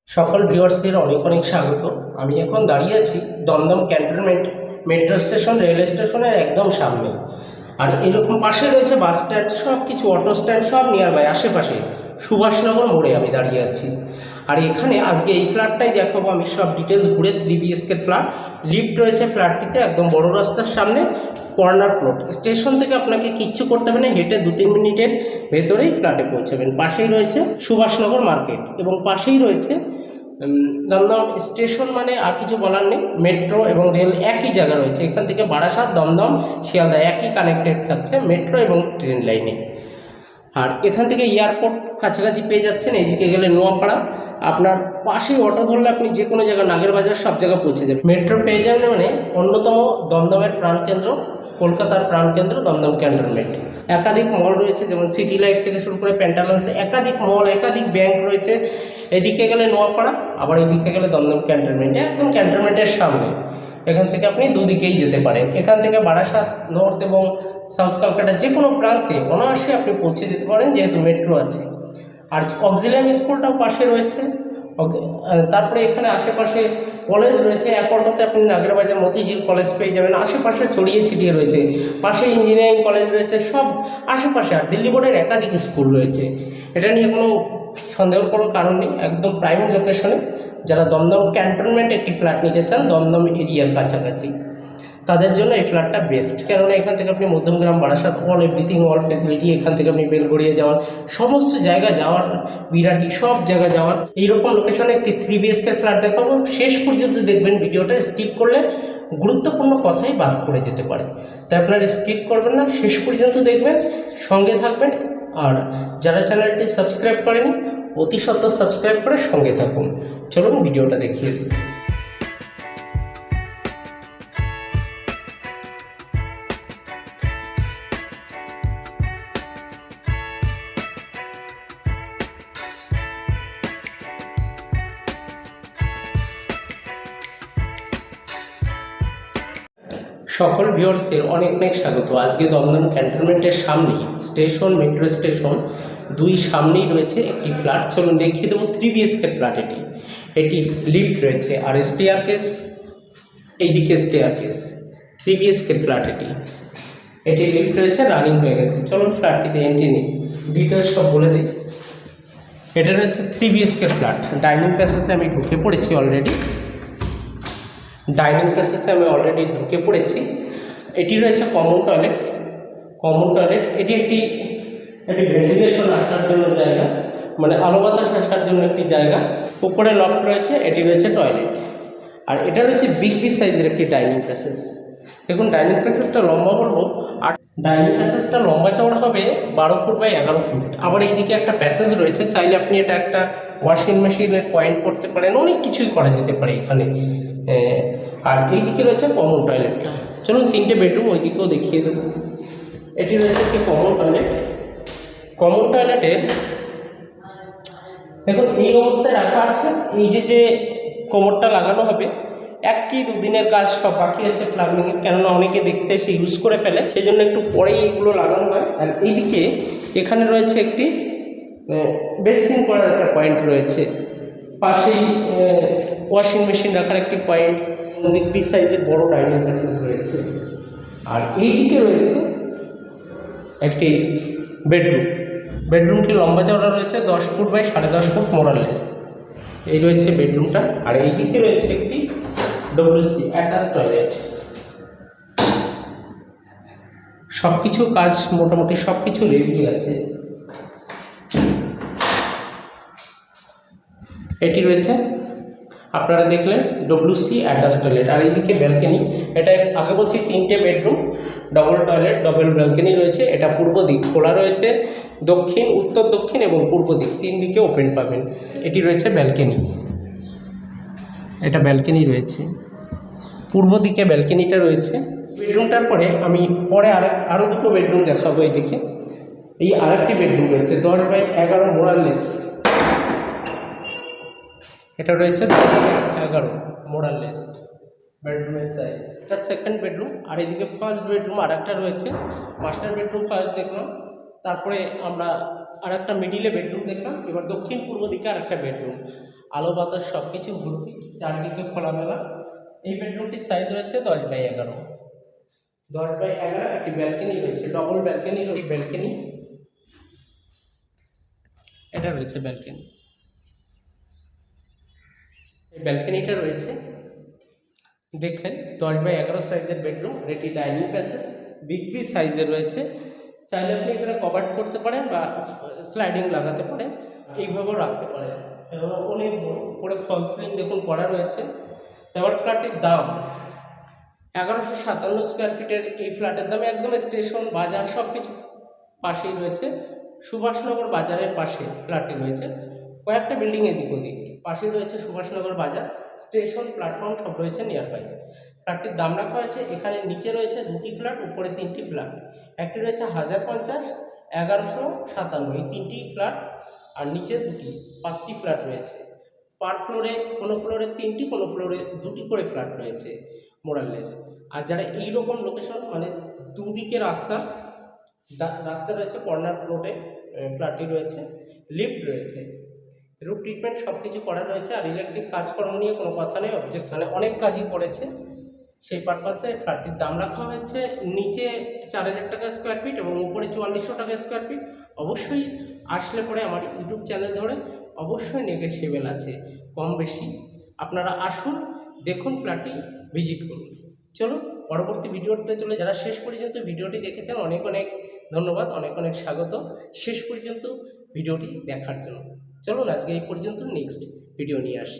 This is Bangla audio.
সকল ভিউয়ার্সদের অনেক অনেক স্বাগত। আমি এখন দাঁড়িয়ে আছি Dumdum cantonment metro station rail স্টেশনের একদম সামনে। আর এরকম পাশে রয়েছে বাস স্ট্যান্ড, সব কিছু অটো স্ট্যান্ড সব নিয়ার বাই আশেপাশে। সুভাষনগর মোড়ে আমি দাঁড়িয়ে আছি। আর এখানে আজকে এই ফ্ল্যাটটাই দেখাবো আমি, সব ডিটেলস ঘুরে। 3 BHK ফ্ল্যাট, লিফট রয়েছে ফ্ল্যাটটিতে, একদম বড় রাস্তার সামনে, কর্নার প্লট। স্টেশন থেকে আপনাকে কিচ্ছু করতে হবে না, হেঁটে 2-3 মিনিটের ভেতরেই ফ্ল্যাটে পৌঁছাবেন। পাশেই রয়েছে সুভাষনগর মার্কেট এবং পাশেই রয়েছে দমদম স্টেশন। মানে আর কিছু বলার নেই, মেট্রো এবং রেল একই জায়গা রয়েছে। এখান থেকে বারাসাত, দমদম, শিয়ালদা একই কানেক্টেড থাকছে মেট্রো এবং ট্রেন লাইনে। আর এখান থেকে এয়ারপোর্ট কাছাকাছি পেয়ে যাচ্ছেন। এইদিকে গেলে নোয়াপাড়া, আপনার পাশেই অটো ধরলে আপনি যে কোনো জায়গা, নাগেরবাজার সব জায়গায় পৌঁছে যাবেন। মেট্রো পেয়ে যাবেন মানে অন্যতম দমদমের প্রাণকেন্দ্র, কলকাতার প্রাণকেন্দ্র দমদম ক্যান্টনমেন্ট। একাধিক মল রয়েছে, যেমন সিটি লাইট থেকে শুরু করে প্যান্টালন্স, একাধিক মল, একাধিক ব্যাংক রয়েছে। এদিকে গেলে নোয়াপাড়া, আবার এদিকে গেলে দমদম ক্যান্টনমেন্টে, একদম ক্যান্টনমেন্টের সামনে। এখান থেকে আপনি দুদিকেই যেতে পারেন। এখান থেকে বারাসাত, নর্থ এবং সাউথ কলকাতার যে কোনো প্রান্তে অনায়াসে আপনি পৌঁছে যেতে পারেন, যেহেতু মেট্রো আছে। আর অক্সিলিয়ারি স্কুলটাও পাশে রয়েছে। তারপরে এখানে আশেপাশে কলেজ রয়েছে। এক অটোতে আপনি নাগেরবাজার মতিঝিল কলেজ পেয়ে যাবেন, আশেপাশে ছড়িয়ে ছিটিয়ে রয়েছে। পাশে ইঞ্জিনিয়ারিং কলেজ রয়েছে, সব আশেপাশে। আর দিল্লি বোর্ডের একাধিক স্কুল রয়েছে, এটা নিয়ে কোনো সন্দেহ করার কারণ নেই। একদম প্রাইম লোকেশনে যারা দমদম ক্যান্টনমেন্টে একটি ফ্ল্যাট নিতে চান, দমদম এরিয়ার কাছাকাছি, তাদের জন্য এই ফ্ল্যাটটা বেস্ট। কেননা এখান থেকে আপনি Madhyamgram, Barasat, all everything, all facility, এখান থেকে আপনি বেলগড়িয়া যাওয়ার, সমস্ত জায়গা যাওয়ার, বিরাটি সব জায়গা যাওয়ার, এইরকম লোকেশনে একটি 3 BHK ফ্ল্যাট দেখাবো। শেষ পর্যন্ত দেখবেন, ভিডিওটা স্কিপ করলে গুরুত্বপূর্ণ কথাই বাদ পড়ে যেতে পারে। তাই আপনারা স্কিপ করবেন না, শেষ পর্যন্ত দেখবেন, সঙ্গে থাকবেন। আর যারা চ্যানেলটি সাবস্ক্রাইব করেনি, অতি সত্বর সাবস্ক্রাইব করে সঙ্গে থাকুন। চলুন ভিডিওটা দেখিয়ে দিই। সকল ভিউয়ার্সদের অনেক অনেক স্বাগত। আজকে দমদম ক্যান্টনমেন্টের সামনেই স্টেশন, মেট্রো স্টেশন দুই সামনেই রয়েছে একটি ফ্ল্যাট। চলুন দেখিয়ে দেবো। 3 BHK ফ্ল্যাট এটি লিফট রয়েছে আর স্টেয়ার কেস, এইদিকে স্টেয়ার কেস। 3 BHK ফ্ল্যাট এটি লিফট রয়েছে, রানিং হয়ে গেছে। চলুন ফ্ল্যাটটিতে এন্ট্রি নিই, ডিটেলস সব বলে দিই। এটা রয়েছে 3 BHK ফ্ল্যাট। ডাইনিং প্যাসেজে আমি ঢুকে পড়েছি অলরেডি। এটি রয়েছে কমন টয়লেট। এটি একটি ভেন্টিলেশন আসার জন্য জায়গা, মানে আলো বাতাস আসার জন্য একটি জায়গা। উপরে লফট রয়েছে, এটি রয়েছে টয়লেট। আর এটা রয়েছে বিগ সাইজের একটি ডাইনিং প্যাসেজ। দেখুন ডাইনিং প্যাসেজটা লম্বা বলবো, আর ডাইনিং প্যাসেজটা লম্বা চওড়া হবে 12 ফুট বাই 11 ফুট। আবার এইদিকে একটা প্যাসেজ রয়েছে, চাইলে আপনি এটা একটা ওয়াশিং মেশিনের পয়েন্ট করতে পারেন, অনেক কিছুই করা যেতে পারে এখানে। আর এইদিকে রয়েছে কমন টয়লেটটা। চলুন 3টে বেডরুম ওইদিকেও দেখিয়ে দেবো। এটি রয়েছে একটি কমন টয়লেটের দেখুন এই অবস্থায় রাখা আছে। এই যে কোমরটা লাগানো হবে, 1 কি 2 দিনের কাজ, সব বাকি আছে প্লাগিংয়ের। কেননা অনেকে দেখতে এসে ইউজ করে ফেলে, সেই জন্য একটু পরেই এগুলো লাগানো হয়। আর এইদিকে এখানে রয়েছে একটি বেসিং করার একটা পয়েন্ট রয়েছে, পাশেই ওয়াশিং মেশিন রাখার একটি পয়েন্ট, বিগ সাইজের বড় ডাইনিং প্যাসেজ রয়েছে। আর এইদিকে রয়েছে একটি বেডরুমটি লম্বা চওড়া রয়েছে 10 ফুট বাই 10.5 ফুট মোরাললেস। এই রয়েছে বেডরুমটা। আর এইদিকে রয়েছে একটি WC অ্যাটাচ টয়লেট। সব কিছু কাজ মোটামুটি সব কিছু রেডি আছে। এটি রয়েছে, আপনারা দেখলেন, WC অ্যাটাচ টয়লেট। আর এইদিকে ব্যালকনি। এটা আগে বলছি 3টে bedroom, double toilet, double balcony রয়েছে। এটা পূর্ব দিক খোলা রয়েছে, দক্ষিণ, উত্তর দক্ষিণ এবং পূর্ব দিক 3 দিকে ওপেন পাবেন। এটি রয়েছে ব্যালকনি, এটা ব্যালকনি রয়েছে, পূর্ব দিকে ব্যালকনিটা রয়েছে। বেডরুমটার পরে আমি আরও 2টো বেডরুম দেখাবো। এইদিকে এই আরেকটি বেডরুম রয়েছে 10 বাই 11 মোরাললেস। এটা রয়েছে 10 বাই 11 মোরাললেস বেডরুমের সাইজ। এটা সেকেন্ড বেডরুম। আর এদিকে ফার্স্ট বেডরুম আর একটা রয়েছে। মাস্টার বেডরুম ফার্স্ট দেখলাম, তারপরে আমরা আর একটা মিডিলে বেডরুম দেখলাম। এবার দক্ষিণ পূর্ব দিকে আর একটা বেডরুম, আলো বাতাস সব কিছু ভর্তি, চারিদিকে খোলামেলা। এই বেডরুমটির সাইজ রয়েছে 10x11। 10x11, একটি ব্যালকনি রয়েছে, ডবল ব্যালকনি রয়েছে। ব্যালকনি, এটা রয়েছে ব্যালকনি। এই ব্যালকনিটা রয়েছে, দেখলেন 10x11 সাইজের বেডরুম। এটি ডাইনিং প্যাসেজ, বিগ সাইজের রয়েছে। চাইলে আপনি এখানে কভার করতে পারেন বা স্লাইডিং লাগাতে পারেন, এইভাবেও রাখতে পারেন। এবং অনেক বড় করে ফল সিলিং দেখুন করা রয়েছে। তারপর ফ্ল্যাটের দাম 1157 স্কোয়ার ফিটের এই ফ্ল্যাটের দামে একদম স্টেশন বাজার সব কিছু পাশেই রয়েছে। সুভাষনগর বাজারের পাশে ফ্ল্যাটটি রয়েছে, কয়েকটা বিল্ডিং এদিক ওদিক পাশেই রয়েছে সুভাষনগর বাজার, স্টেশন, প্ল্যাটফর্ম সব রয়েছে নিয়ার বাই। ফ্ল্যাটটির দাম রাখা হয়েছে, এখানে নিচে রয়েছে 2টি ফ্ল্যাট, উপরে 3টি ফ্ল্যাট। একটি রয়েছে 1050, 1157, এই 3টি ফ্ল্যাট, আর নিচে 5টি ফ্ল্যাট রয়েছে। পার ফ্লোরে, কোনো ফ্লোরে 3টি, কোনো ফ্লোরে 2টি করে ফ্ল্যাট রয়েছে মোরাললেস। আর যারা এইরকম লোকেশন, মানে দুদিকে রাস্তা রয়েছে, কর্নার প্লটে ফ্ল্যাটটি রয়েছে, লিফট রয়েছে, রুফ ট্রিটমেন্ট সব কিছু করা রয়েছে। আর ইলেকট্রিক কাজকর্ম নিয়ে কোনো কথা নেই, অবজেকশনে অনেক কাজই করেছে। সেই পারপাসে ফ্ল্যাটটির দাম রাখা হয়েছে নিচে 4000 টাকা স্কোয়ার ফিট এবং উপরে 4400 টাকা স্কোয়ার ফিট। অবশ্যই আসলে পরে আমার ইউটিউব চ্যানেল ধরে অবশ্যই নেগোশিয়েবল আছে, কম বেশি। আপনারা আসুন, দেখুন, ফ্ল্যাটটি ভিজিট করুন। চলুন পরবর্তী ভিডিওতে চলে। যারা শেষ পর্যন্ত ভিডিওটি দেখেছেন অনেক অনেক ধন্যবাদ, অনেক অনেক স্বাগত শেষ পর্যন্ত ভিডিওটি দেখার জন্য। চলুন আজকে এই পর্যন্ত, নেক্সট ভিডিও নিয়ে আসছি।